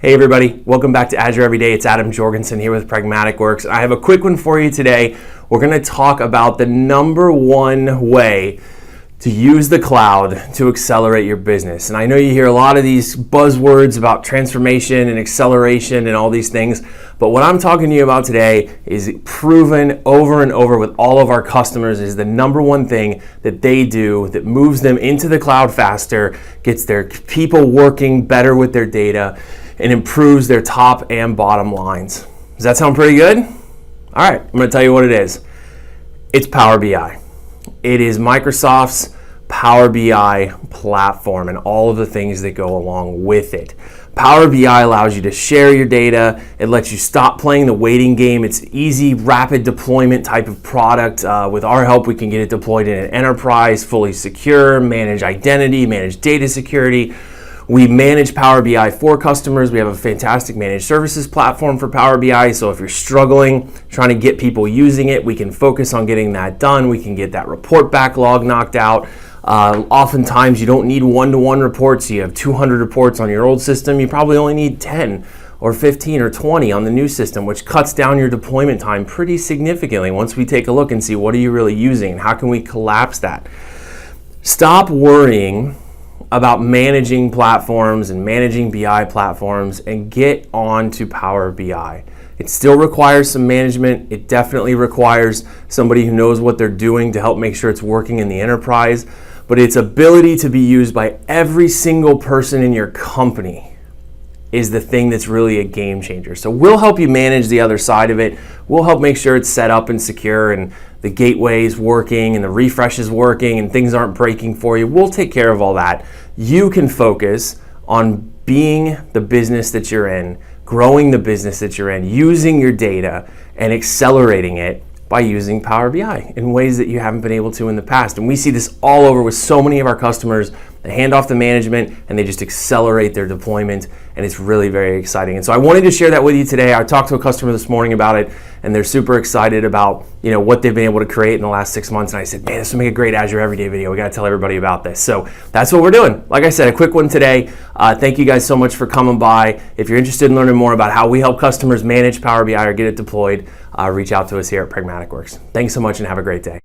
Hey everybody, welcome back to Azure Every Day. It's Adam Jorgensen here with Pragmatic Works. I have a quick one for you today. We're going to talk about the number one way to use the cloud to accelerate your business. And I know you hear a lot of these buzzwords about transformation and acceleration and all these things, but what I'm talking to you about today is proven over and over with all of our customers is the number one thing that they do that moves them into the cloud faster, gets their people working better with their data, and improves their top and bottom lines. Does that sound pretty good? All right, I'm going to tell you what it is. It's Power BI. It is Microsoft's Power BI platform and all of the things that go along with it. Power BI allows you to share your data. It lets you stop playing the waiting game. It's easy, rapid deployment type of product. With our help, we can get it deployed in an enterprise, fully secure, manage identity, manage data security. We manage Power BI for customers. We have a fantastic managed services platform for Power BI. So if you're struggling, trying to get people using it, we can focus on getting that done. We can get that report backlog knocked out. Oftentimes you don't need one-to-one reports. You have 200 reports on your old system. You probably only need 10 or 15 or 20 on the new system, which cuts down your deployment time pretty significantly once we take a look and see what are you really using and how can we collapse that. Stop worrying about managing platforms and managing BI platforms and get on to Power BI. It still requires some management. It definitely requires somebody who knows what they're doing to help make sure it's working in the enterprise, but its ability to be used by every single person in your company is the thing that's really a game changer. So we'll help you manage the other side of it. We'll help make sure it's set up and secure and the gateway's working and the refresh is working and things aren't breaking for you. We'll take care of all that. You can focus on being the business that you're in, growing the business that you're in, using your data and accelerating it by using Power BI in ways that you haven't been able to in the past. And we see this all over with so many of our customers. They hand off the management and they just accelerate their deployment, and it's really very exciting. And so I wanted to share that with you today. I talked to a customer this morning about it, and they're super excited about what they've been able to create in the last 6 months. And I said, man, this will make a great Azure Everyday video. We got to tell everybody about this. So that's what we're doing. Like I said, a quick one today. Thank you guys so much for coming by. If you're interested in learning more about how we help customers manage Power BI or get it deployed, reach out to us here at Pragmatic Works. Thanks so much and have a great day.